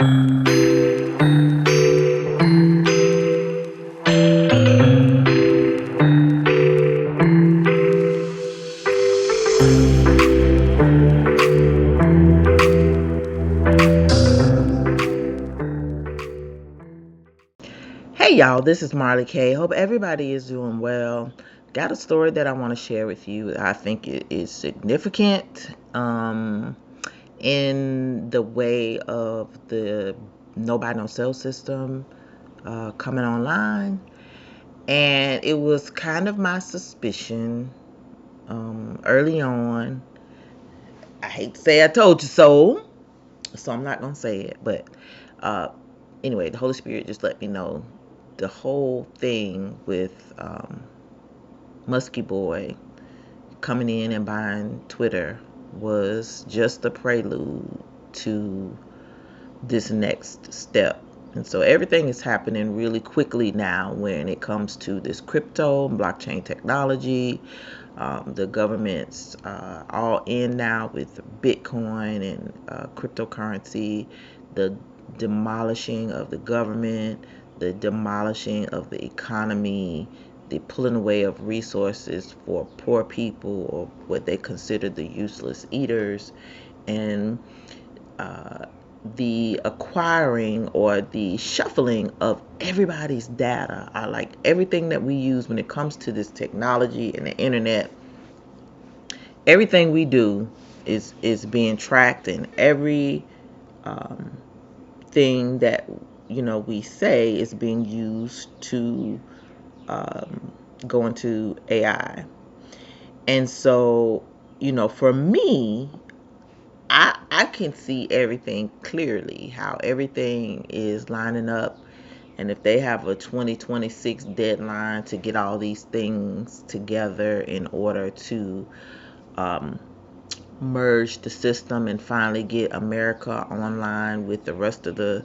Hey y'all, this is Marley K. Hope everybody is doing well. Got a story that I want to share with you. I think it is significant in the way of the no buy no sell system coming online. And it was kind of my suspicion early on. I hate to say I told you so, so I'm not going to say it. But uh, anyway, the Holy Spirit just let me know the whole thing with Musky Boy coming in and buying Twitter was just a prelude to this next step. And so everything is happening really quickly now when it comes to this crypto and blockchain technology. The government's all in now with Bitcoin and cryptocurrency, the demolishing of the government, the demolishing of the economy, the pulling away of resources for poor people or what they consider the useless eaters, and the acquiring or the shuffling of everybody's data. I like everything that we use when it comes to this technology and the internet. Everything we do is being tracked, and every thing that we say is being used to go into AI. And so, for me, I can see everything clearly, how everything is lining up. And if they have a 2026 deadline to get all these things together in order to merge the system and finally get America online with the rest of the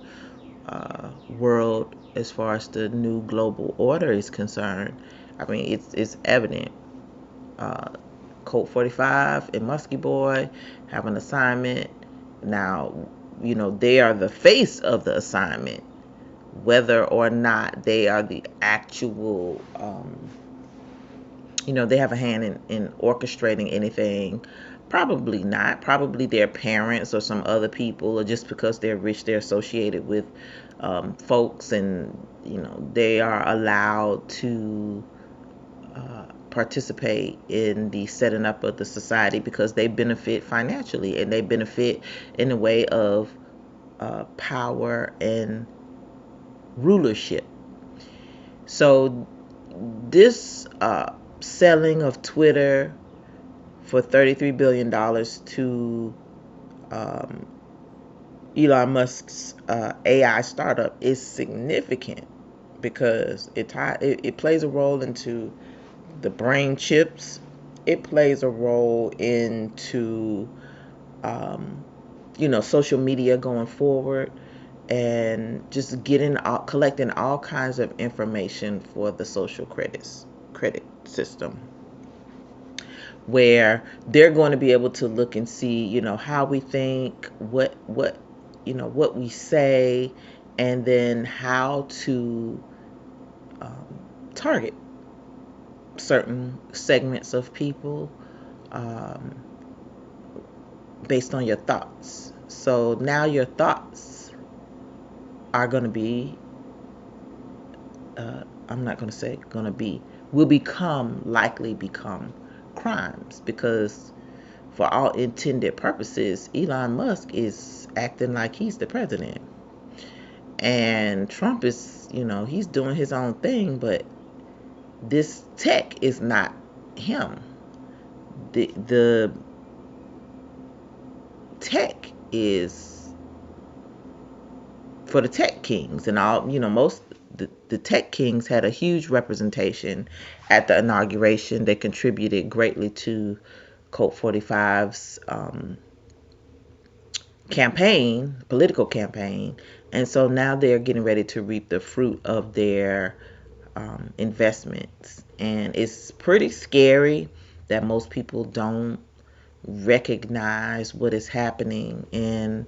world as far as the new global order is concerned, I mean, it's evident. Code 45 and Musky Boy have an assignment. Now, they are the face of the assignment. Whether or not they are the actual, they have a hand in orchestrating anything, probably not. Probably their parents or some other people, or just because they're rich, they're associated with folks, and they are allowed to participate in the setting up of the society because they benefit financially and they benefit in the way of power and rulership. So this selling of Twitter for $33 billion to Elon Musk's AI startup is significant because it plays a role into the brain chips. It plays a role into social media going forward, and just collecting all kinds of information for the social credit system, where they're going to be able to look and see how we think, what we say, and then how to target certain segments of people based on your thoughts. So now your thoughts are going to be, I'm not going to say going to be, will likely become crimes, because for all intended purposes, Elon Musk is acting like he's the president. And Trump is, he's doing his own thing, but this tech is not him. The tech is for the tech kings, and all, most the tech kings had a huge representation at the inauguration. They contributed greatly to Code 45's political campaign, and so now they're getting ready to reap the fruit of their investments. And it's pretty scary that most people don't recognize what is happening, and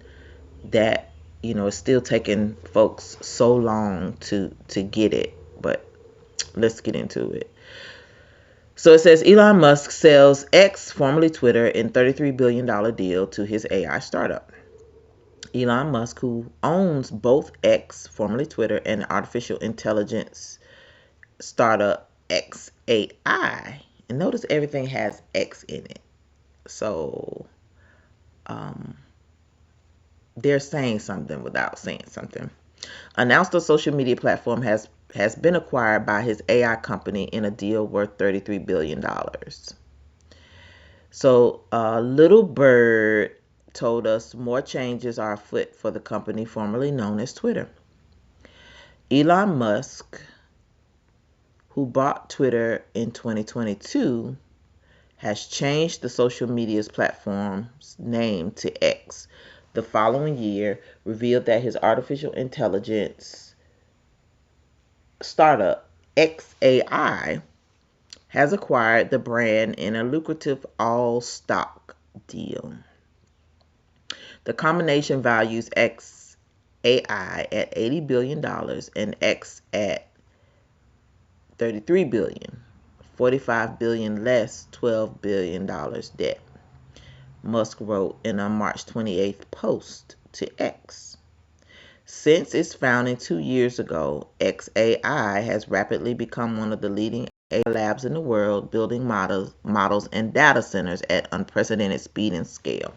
that it's still taking folks so long to get it. But let's get into it. So it says Elon Musk sells X, formerly Twitter, in $33 billion deal to his AI startup. Elon Musk, who owns both X, formerly Twitter, and artificial intelligence startup XAI, and notice everything has X in it. So they're saying something without saying something. Announced the social media platform has been acquired by his AI company in a deal worth $33 billion. So Little Bird told us more changes are afoot for the company formerly known as Twitter. Elon Musk, who bought Twitter in 2022, has changed the social media platform's name to X. The following year, revealed that his artificial intelligence startup XAI has acquired the brand in a lucrative all-stock deal. The combination values XAI at $80 billion and X at $33 billion, $45 billion less $12 billion debt, Musk wrote in a March 28th post to X. Since its founding 2 years ago, XAI has rapidly become one of the leading AI labs in the world, building models and data centers at unprecedented speed and scale.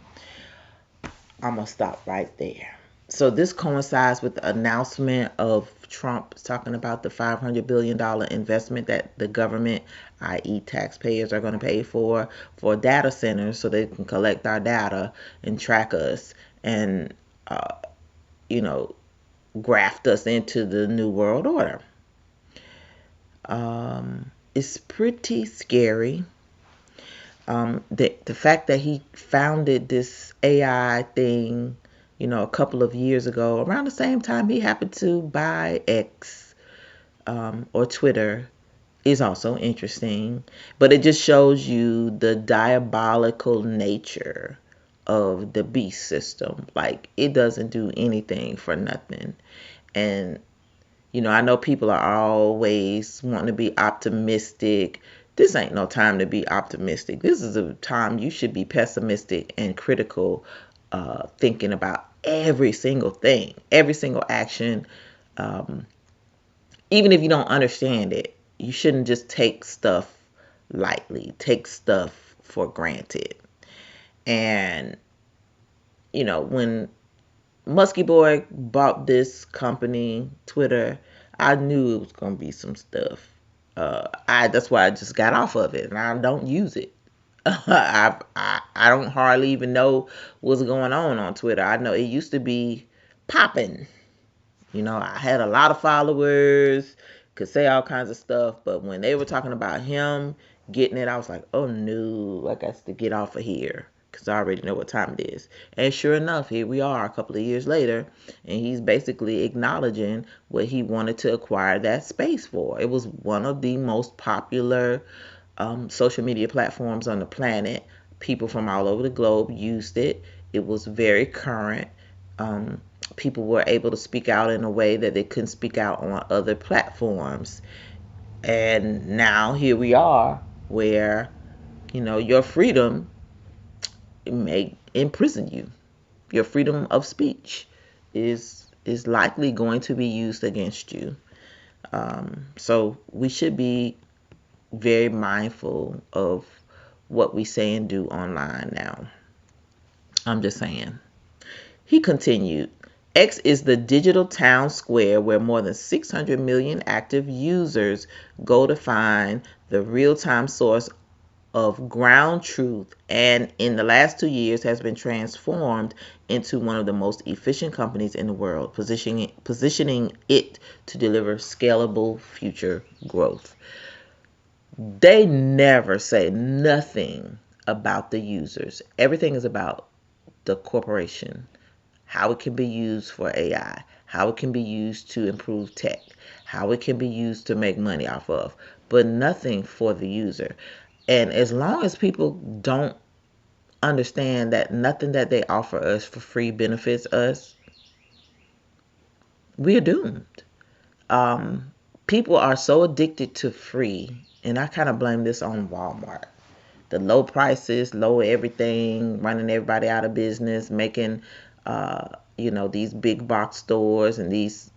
I'm going to stop right there. So this coincides with the announcement of Trump talking about the $500 billion investment that the government, i.e. taxpayers, are going to pay for data centers so they can collect our data and track us and, graft us into the new world order. It's pretty scary. The fact that he founded this AI thing, a couple of years ago, around the same time he happened to buy X or Twitter, is also interesting. But it just shows you the diabolical nature of the beast system. Like, it doesn't do anything for nothing. And I know people are always wanting to be optimistic. This ain't no time to be optimistic. This is a time you should be pessimistic and critical, thinking about every single thing, every single action. Even if you don't understand it, you shouldn't just take stuff lightly, take stuff for granted. And, when Musky Boy bought this company, Twitter, I knew it was gonna be some stuff. That's why I just got off of it, and I don't use it. I don't hardly even know what's going on Twitter. I know it used to be popping. I had a lot of followers, could say all kinds of stuff, but when they were talking about him getting it, I was like, oh no, I got to get off of here because I already know what time it is. And sure enough, here we are a couple of years later, and he's basically acknowledging what he wanted to acquire that space for. It was one of the most popular social media platforms on the planet. People from all over the globe used it. It was very current. People were able to speak out in a way that they couldn't speak out on other platforms. And now here we are where, your freedom may imprison you. Your freedom of speech is likely going to be used against you. So we should be very mindful of what we say and do online now. I'm just saying. He continued, X is the digital town square where more than 600 million active users go to find the real-time source of ground truth, and in the last 2 years has been transformed into one of the most efficient companies in the world, positioning it to deliver scalable future growth. They never say nothing about the users. Everything is about the corporation, how it can be used for AI, how it can be used to improve tech, how it can be used to make money off of, but nothing for the user. And as long as people don't understand that nothing that they offer us for free benefits us, we are doomed. Um, People are so addicted to free, and I kind of blame this on Walmart. The low prices, low everything, running everybody out of business, making these big box stores and these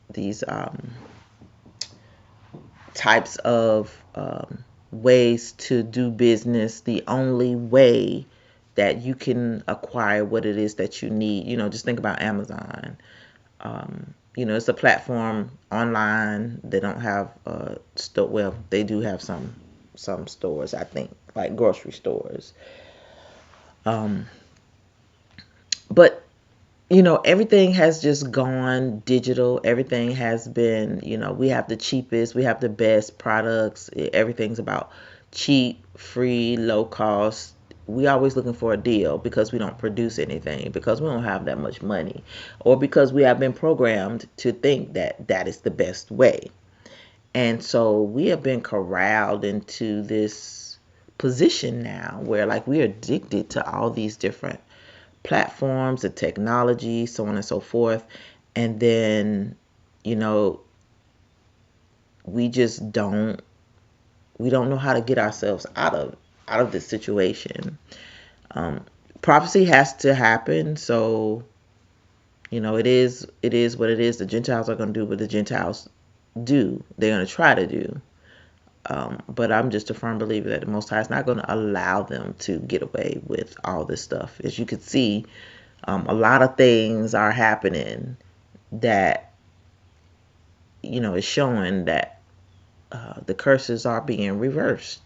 types of ways to do business the only way that you can acquire what it is that you need. Just think about Amazon. It's a platform online. They don't have store. Well, they do have some stores, I think, like grocery stores. Um, but everything has just gone digital. Everything has been, we have the cheapest, we have the best products. Everything's about cheap, free, low cost. We always looking for a deal because we don't produce anything, because we don't have that much money, or because we have been programmed to think that that is the best way. And so we have been corralled into this position now where like we're addicted to all these different platforms and technology, so on and so forth. And then, you know, we just don't know how to get ourselves out of this situation. Um, Prophecy has to happen, so it is what it is. The Gentiles are going to do what the Gentiles do. They're going to try to do. But I'm just a firm believer that the Most High is not going to allow them to get away with all this stuff. As you can see, a lot of things are happening that is showing that the curses are being reversed,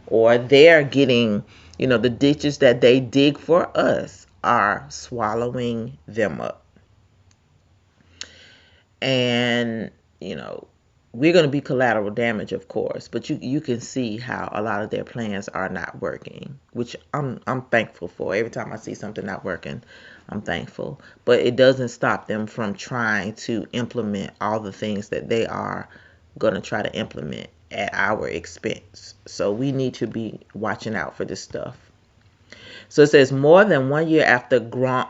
or they're getting, the ditches that they dig for us are swallowing them up. And we're going to be collateral damage, of course, but you can see how a lot of their plans are not working, which I'm thankful for. Every time I see something not working, I'm thankful. But it doesn't stop them from trying to implement all the things that they are going to try to implement at our expense. So we need to be watching out for this stuff. So it says more than 1 year after Grok,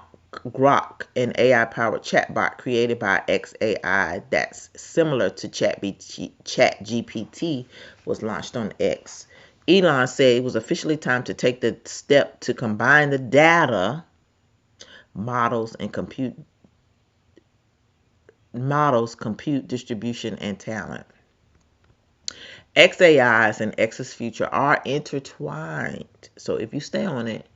an AI-powered chatbot created by XAI that's similar to ChatGPT, was launched on X. Elon said it was officially time to take the step to combine the data, models, compute distribution, and talent. XAI's and X's future are intertwined. So if you stay on it,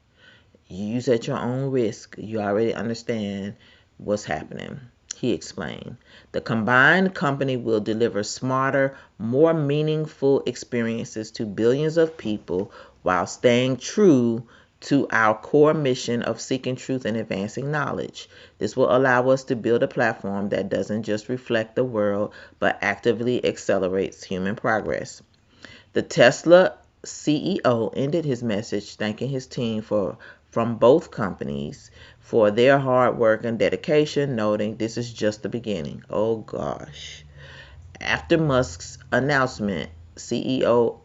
use at your own risk. You already understand what's happening. He explained. The combined company will deliver smarter, more meaningful experiences to billions of people while staying true to our core mission of seeking truth and advancing knowledge. This will allow us to build a platform that doesn't just reflect the world, but actively accelerates human progress. The Tesla CEO ended his message thanking his team from both companies for their hard work and dedication, noting this is just the beginning. Oh gosh. After Musk's announcement, CEO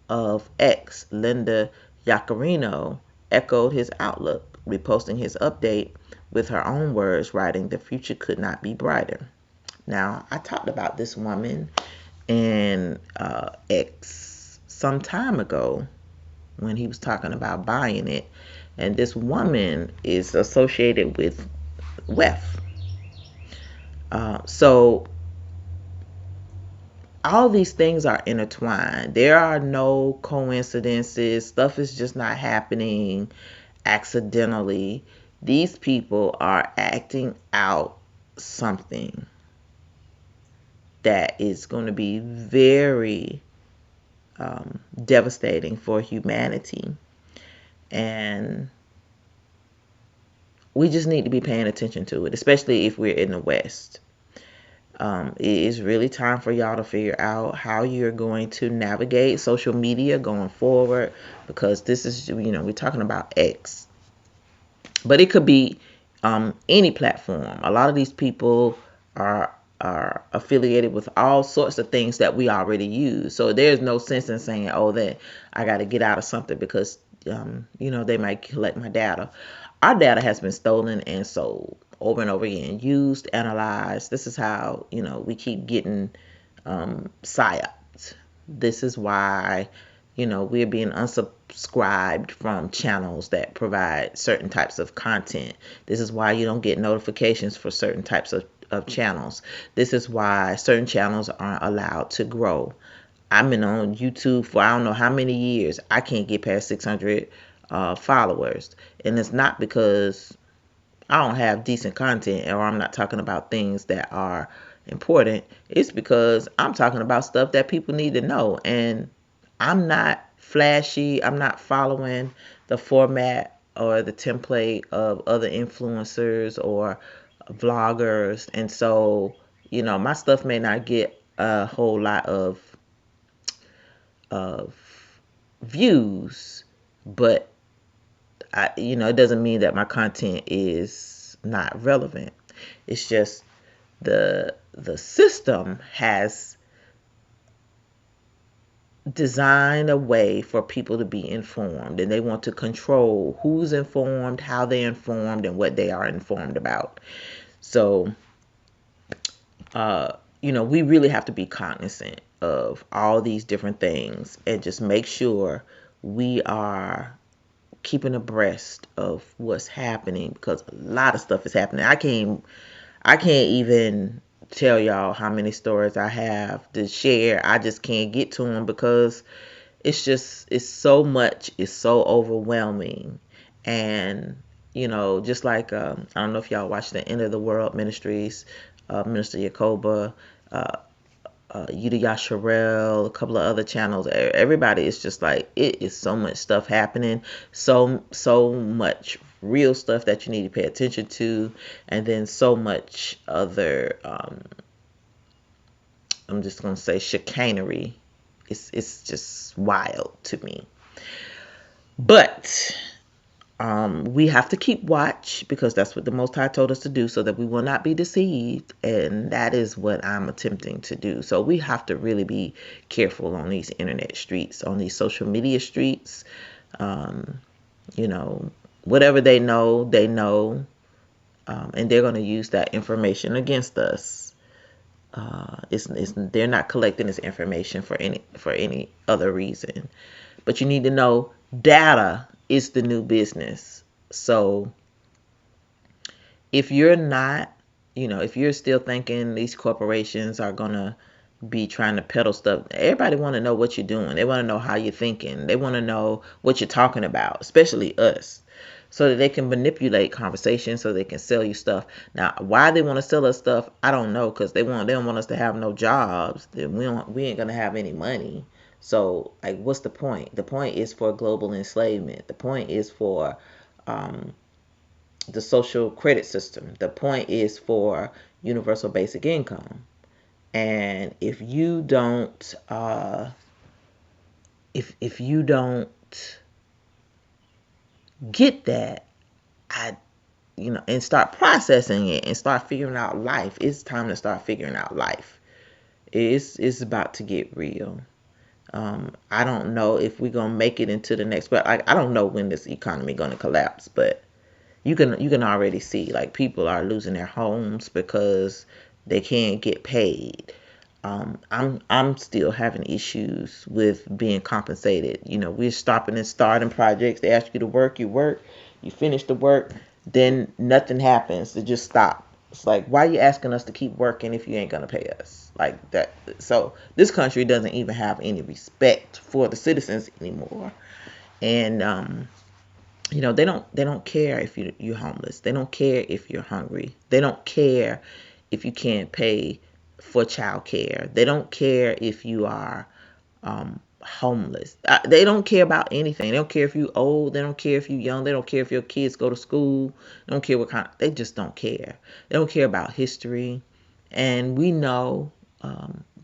of X, Linda Yaccarino, echoed his outlook, reposting his update with her own words, writing, "The future could not be brighter." Now, I talked about this woman in X some time ago when he was talking about buying it. And this woman is associated with WEF. So all these things are intertwined. There are no coincidences. Stuff is just not happening accidentally. These people are acting out something that is going to be very devastating for humanity. And we just need to be paying attention to it, especially if we're in the West. It is really time for y'all to figure out how you're going to navigate social media going forward, because this is, we're talking about X, but it could be any platform. A lot of these people are affiliated with all sorts of things that we already use. So there's no sense in saying, oh, that I got to get out of something because they might collect my data. Our data has been stolen and sold over and over again. Used, analyzed. This is how, we keep getting psyops. This is why, we're being unsubscribed from channels that provide certain types of content. This is why you don't get notifications for certain types of channels. This is why certain channels aren't allowed to grow. I've been on YouTube for I don't know how many years. I can't get past 600 followers. And it's not because I don't have decent content or I'm not talking about things that are important. It's because I'm talking about stuff that people need to know. And I'm not flashy. I'm not following the format or the template of other influencers or vloggers. And so, my stuff may not get a whole lot of views, but it doesn't mean that my content is not relevant. It's just the system has designed a way for people to be informed, and they want to control who's informed, how they're informed, and what they are informed about. So, we really have to be cognizant of all these different things and just make sure we are keeping abreast of what's happening, because a lot of stuff is happening. I can't even tell y'all how many stories I have to share. I just can't get to them because it's so much. It's so overwhelming. And just like I don't know if y'all watch the End of the World Ministries, Minister Yacoba, Yuda Yasharel, a couple of other channels. Everybody is just like, it is so much stuff happening, so much real stuff that you need to pay attention to, and then so much other I'm just gonna say chicanery. It's just wild to me. But we have to keep watch, because that's what the Most High told us to do, so that we will not be deceived. And that is what I'm attempting to do. So we have to really be careful on these internet streets, on these social media streets. Whatever they know, and they're going to use that information against us. They're not collecting this information for any other reason. But you need to know, data is the new business. So if you're not, if you're still thinking these corporations are going to be trying to peddle stuff, everybody want to know what you're doing. They want to know how you're thinking. They want to know what you're talking about, especially us, so that they can manipulate conversations, so they can sell you stuff. Now, why they want to sell us stuff, I don't know, because they don't want us to have no jobs. We ain't going to have any money. So, like, what's the point? The point is for global enslavement. The point is for the social credit system. The point is for universal basic income. And if you don't, if you don't get that, and start processing it and start figuring out life, it's time to start figuring out life. It's about to get real. I don't know if we're gonna make it into the next, but I don't know when this economy gonna collapse, but you can already see, like, people are losing their homes because they can't get paid. I'm still having issues with being compensated. We're stopping and starting projects. They ask you to work, you finish the work, then nothing happens. They just stop. It's like, why are you asking us to keep working if you ain't gonna pay us? Like that. So this country doesn't even have any respect for the citizens anymore. And they don't care if you're homeless. They don't care if you're hungry. They don't care if you can't pay for child care. They don't care if you are homeless. They don't care about anything. They don't care if you're old. They don't care if you're young. They don't care if your kids go to school. They don't care what kind. They just don't care. They don't care about history. And we know,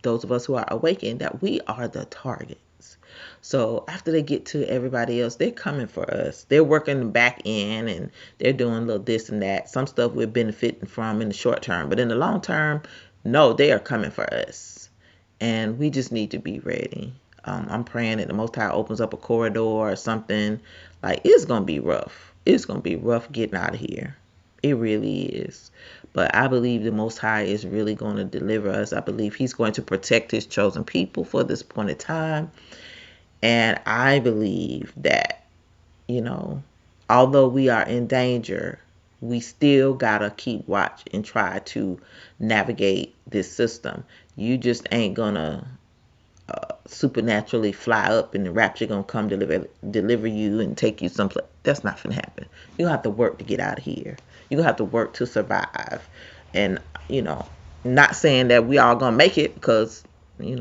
those of us who are awakened, that we are the targets. So after they get to everybody else, they're coming for us. They're working back in, and they're doing a little this and that. Some stuff we're benefiting from in the short term, but in the long term, no, they are coming for us. And we just need to be ready. I'm praying that the Most High opens up a corridor or something. Like, it's going to be rough. It's going to be rough getting out of here. It really is. But I believe the Most High is really going to deliver us. I believe He's going to protect His chosen people for this point in time. And I believe that, you know, although we are in danger, we still got to keep watch and try to navigate this system. You just ain't going to supernaturally fly up and the rapture gonna come deliver you and take you someplace. That's not gonna happen. You have to work to get out of here. You gonna have to work to survive. And you know, not saying that we all gonna make it, because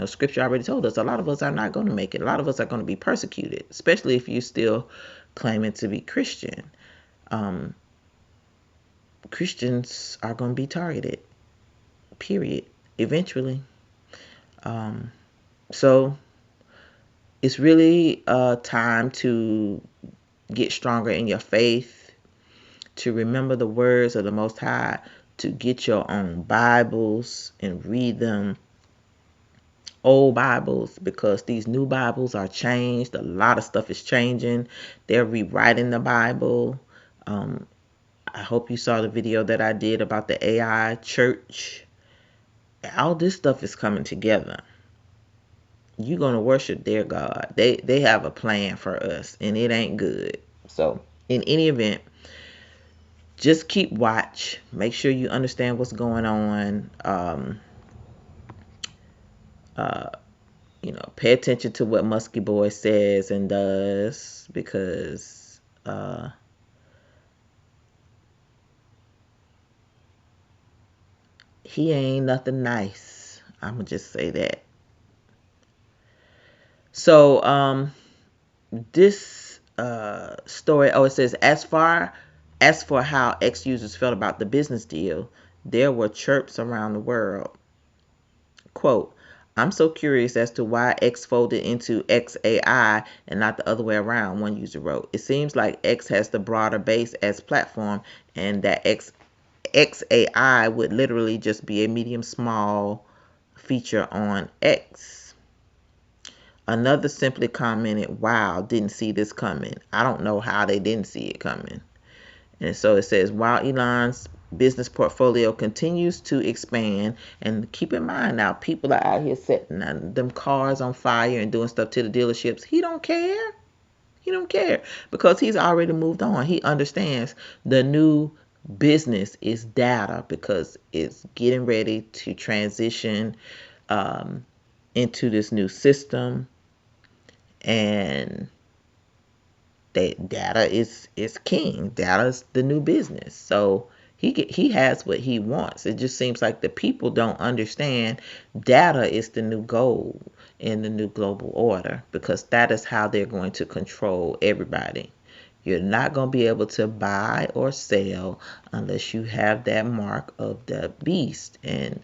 scripture already told us a lot of us are not gonna make it. A lot of us are gonna be persecuted, especially if you still claiming to be Christian. Christians are gonna be targeted. Period. Eventually. So it's really time to get stronger in your faith, to remember the words of the Most High, to get your own Bibles and read them, old Bibles, because these new Bibles are changed. A lot of stuff is changing. They're rewriting the Bible. I hope you saw the video that I did about the AI church. All this stuff is coming together. You're going to worship their God. They have a plan for us, and it ain't good. So in any event, just keep watch. Make sure you understand what's going on. Pay attention to what Musky Boy says and does, because he ain't nothing nice. I'm gonna just say that. So this story, it says, as for how X users felt about the business deal, there were chirps around the world. Quote, I'm so curious as to why X folded into XAI and not the other way around, one user wrote. It seems like X has the broader base as platform, and that XAI would literally just be a medium small feature on X. Another simply commented, wow, didn't see this coming. I don't know how they didn't see it coming. And so it says, while Elon's business portfolio continues to expand, and keep in mind now, people are out here setting them cars on fire and doing stuff to the dealerships. He don't care. He don't care, because he's already moved on. He understands the new business is data, because it's getting ready to transition into this new system, and data is king. Data is the new business. So he has what he wants. It just seems like the people don't understand data is the new gold in the new global order, because that is how they're going to control everybody. You're not going to be able to buy or sell unless you have that mark of the beast. And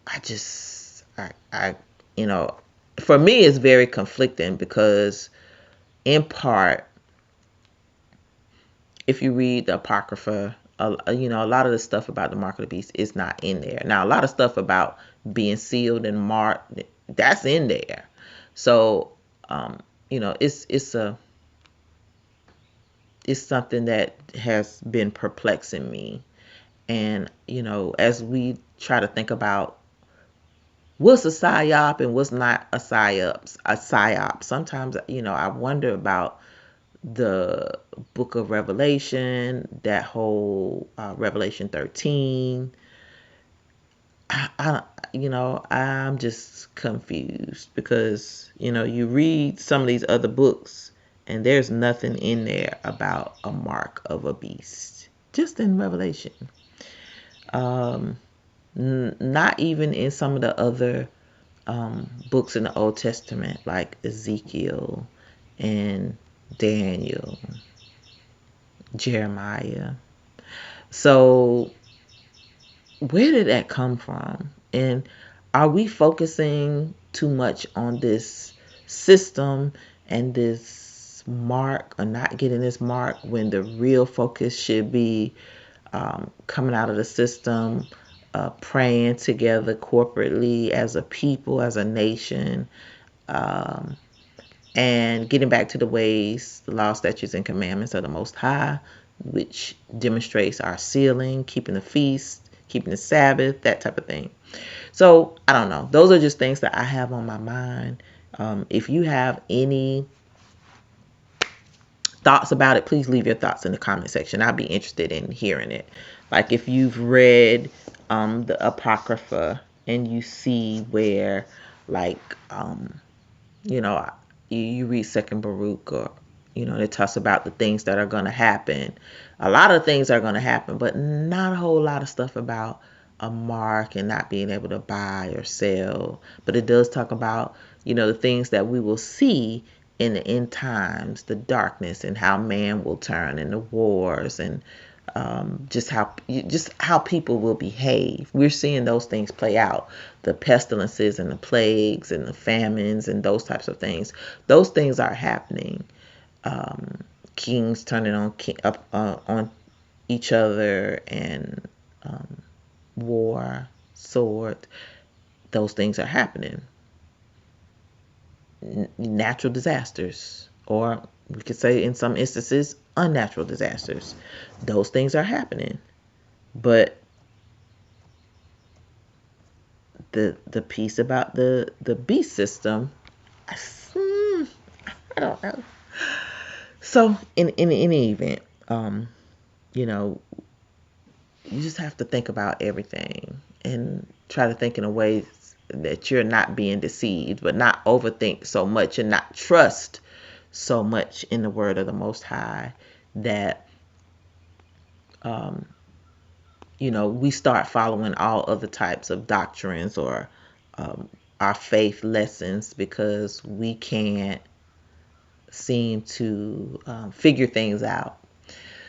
I just I for me it's very conflicting, because in part, if you read the Apocrypha, a lot of the stuff about the mark of the beast is not in there. Now, a lot of stuff about being sealed and marked, that's in there. So, it's something that has been perplexing me. And, as we try to think about what's a psyop and what's not a psyop, sometimes, I wonder about the book of Revelation, that whole Revelation 13. I'm just confused, because you read some of these other books and there's nothing in there about a mark of a beast, just in Revelation. Not even in some of the other books in the Old Testament, like Ezekiel and Daniel, Jeremiah. So where did that come from? And are we focusing too much on this system and this mark, or not getting this mark, when the real focus should be coming out of the system, praying together corporately as a people, as a nation, and getting back to the ways, the law, statutes, and commandments of the Most High, which demonstrates our sealing, keeping the feast, keeping the Sabbath, that type of thing. So I don't know. Those are just things that I have on my mind. If you have any thoughts about it, please leave your thoughts in the comment section. I'd be interested in hearing it. Like if you've read the Apocrypha and you see where like you know, you read Second Baruch, or it talks about the things that are going to happen. A lot of things are going to happen, but not a whole lot of stuff about a mark and not being able to buy or sell. But it does talk about the things that we will see in the end times, the darkness, and how man will turn, and the wars, and just how people will behave. We're seeing those things play out, the pestilences and the plagues and the famines and those types of things. Those things are happening. Kings turning on each other, and war, sword. Those things are happening. Natural disasters, or we could say in some instances unnatural disasters. Those things are happening. But the piece about the beast system, I don't know. So in any event, you know, you just have to think about everything and try to think in a way that you're not being deceived, but not overthink so much and not trust so much in the word of the Most High that we start following all other types of doctrines or our faith lessons because we can't seem to figure things out.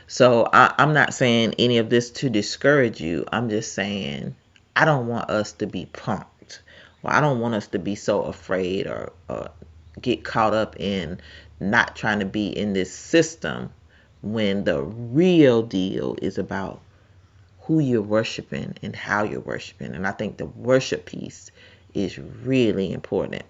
So I'm not saying any of this to discourage you. I'm just saying I don't want us to be punked. Well, I don't want us to be so afraid or get caught up in not trying to be in this system when the real deal is about who you're worshiping and how you're worshiping. And I think the worship piece is really important.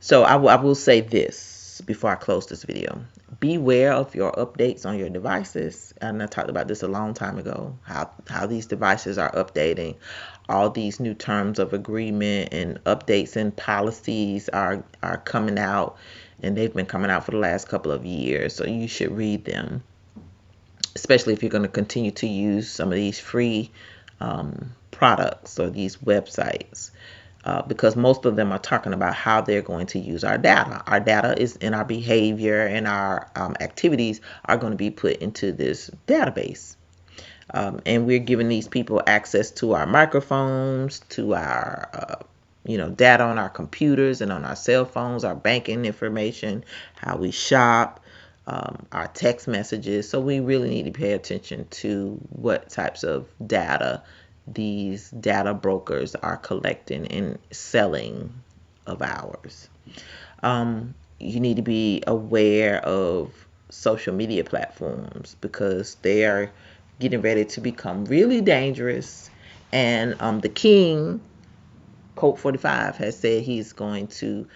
So I will say this before I close this video. Beware of your updates on your devices. And I talked about this a long time ago, how these devices are updating. All these new terms of agreement and updates and policies are coming out, and they've been coming out for the last couple of years. So you should read them, especially if you're going to continue to use some of these free products or these websites. Because most of them are talking about how they're going to use our data. Our data is in our behavior, and our activities are going to be put into this database. And we're giving these people access to our microphones, to our data on our computers and on our cell phones, our banking information, how we shop, our text messages. So we really need to pay attention to what types of data these data brokers are collecting and selling of ours. You need to be aware of social media platforms because they are getting ready to become really dangerous. And the king, Code 45, has said he's going to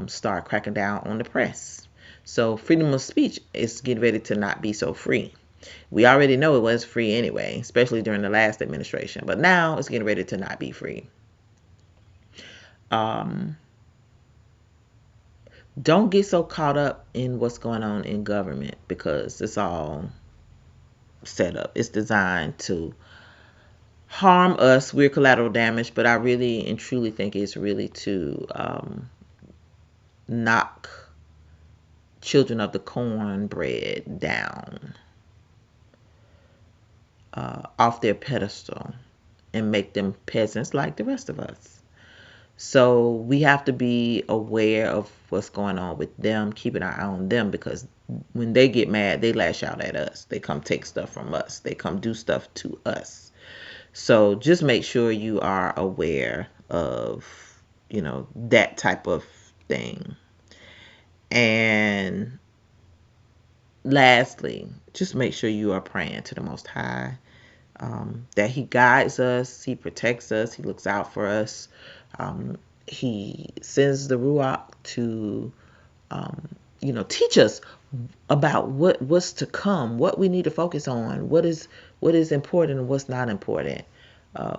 start cracking down on the press. So freedom of speech is getting ready to not be so free. We already know it was free anyway, especially during the last administration. But now it's getting ready to not be free. Don't get so caught up in what's going on in government because it's all set up. It's designed to harm us. We're collateral damage, but I really and truly think it's really to knock children of the cornbread down off their pedestal and make them peasants like the rest of us. So we have to be aware of what's going on with them, keeping our eye on them, because when they get mad, they lash out at us. They come take stuff from us. They come do stuff to us. So just make sure you are aware of, that type of thing. And lastly, just make sure you are praying to the Most High, that He guides us, He protects us, He looks out for us. He sends the Ruach to, teach us about what's to come, what we need to focus on, what is important and what's not important,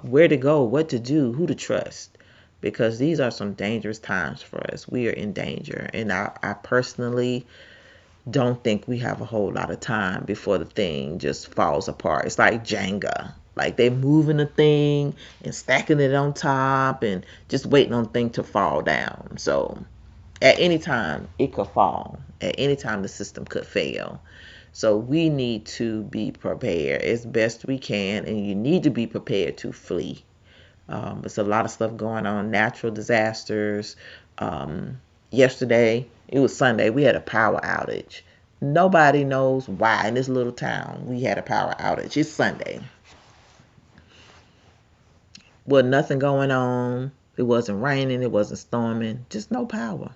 where to go, what to do, who to trust, because these are some dangerous times for us. We are in danger, and I personally don't think we have a whole lot of time before the thing just falls apart. It's like Jenga. Like they moving the thing and stacking it on top and just waiting on the thing to fall down. So at any time it could fall. At any time the system could fail. So we need to be prepared as best we can, and you need to be prepared to flee. There's a lot of stuff going on, natural disasters. Yesterday, it was Sunday, we had a power outage. Nobody knows why in this little town we had a power outage. It's Sunday. Wasn't nothing going on. It wasn't raining. It wasn't storming. Just no power.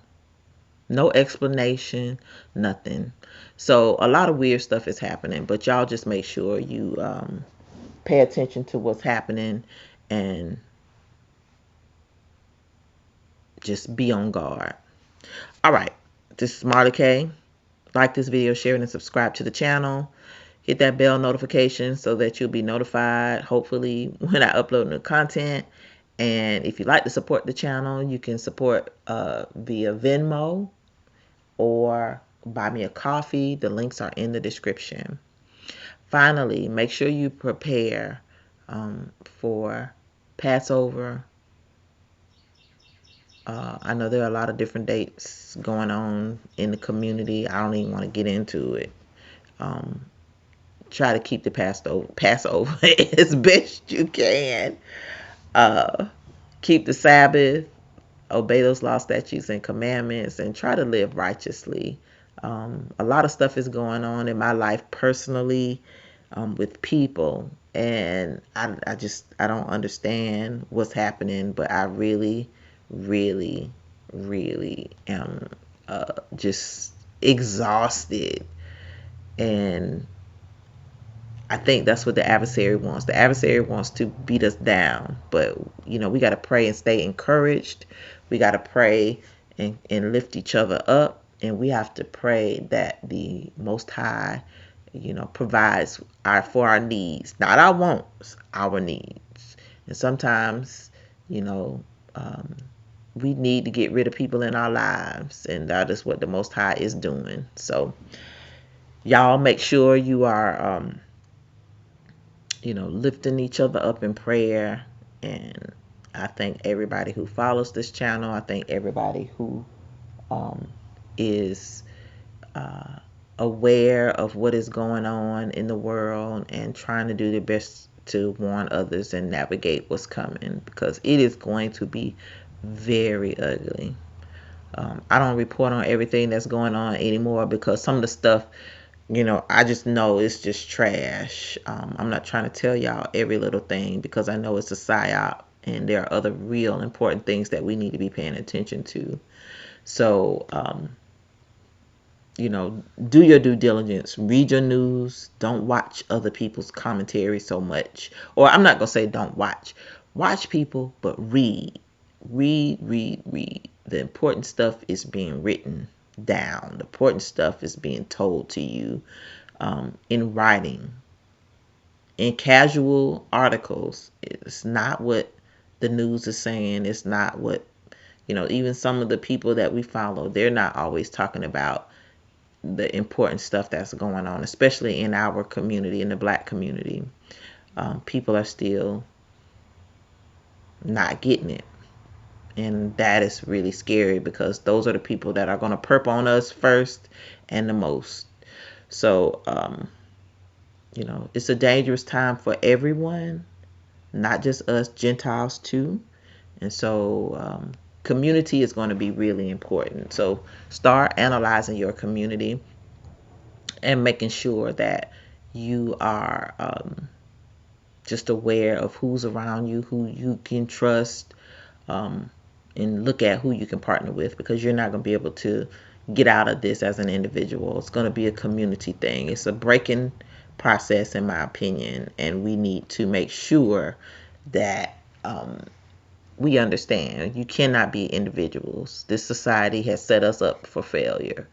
No explanation. Nothing. So a lot of weird stuff is happening. But y'all just make sure you pay attention to what's happening and just be on guard. All right. This is Marla K. Like this video, share it, and subscribe to the channel. Hit that bell notification so that you'll be notified, hopefully, when I upload new content. And if you'd like to support the channel, you can support via Venmo or buy me a coffee. The links are in the description. Finally, make sure you prepare for Passover. I know there are a lot of different dates going on in the community. I don't even want to get into it. Try to keep the Passover as best you can. Keep the Sabbath, obey those laws, statutes, and commandments, and try to live righteously. A lot of stuff is going on in my life personally with people, and I don't understand what's happening, but I really, really, really am just exhausted. And I think that's what the adversary wants. The adversary wants to beat us down, but we got to pray and stay encouraged. We got to pray and lift each other up, and we have to pray that the Most High, provides for our needs, not our wants, our needs. And sometimes, we need to get rid of people in our lives, and that is what the Most High is doing. So, y'all make sure you are lifting each other up in prayer. And I thank everybody who follows this channel. I thank everybody who is aware of what is going on in the world and trying to do their best to warn others and navigate what's coming, because it is going to be very ugly. I don't report on everything that's going on anymore because some of the stuff, I just know it's just trash. I'm not trying to tell y'all every little thing because I know it's a psyop, and there are other real important things that we need to be paying attention to. So, do your due diligence. Read your news. Don't watch other people's commentary so much. Or I'm not going to say don't watch. Watch people, but read. Read. The important stuff is being written down. The important stuff is being told to you in writing, in casual articles. It's not what the news is saying. It's not what, even some of the people that we follow, they're not always talking about the important stuff that's going on, especially in our community, in the Black community. People are still not getting it. And that is really scary because those are the people that are going to perp on us first and the most. So, it's a dangerous time for everyone, not just us, Gentiles too. And so community is going to be really important. So start analyzing your community and making sure that you are just aware of who's around you, who you can trust, and look at who you can partner with, because you're not going to be able to get out of this as an individual. It's going to be a community thing. It's a breaking process, in my opinion, and we need to make sure that we understand you cannot be individuals. This society has set us up for failure,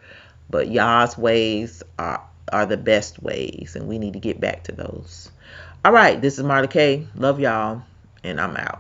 but Yah's ways are the best ways, and we need to get back to those. All right, this is Marta K. Love y'all, and I'm out.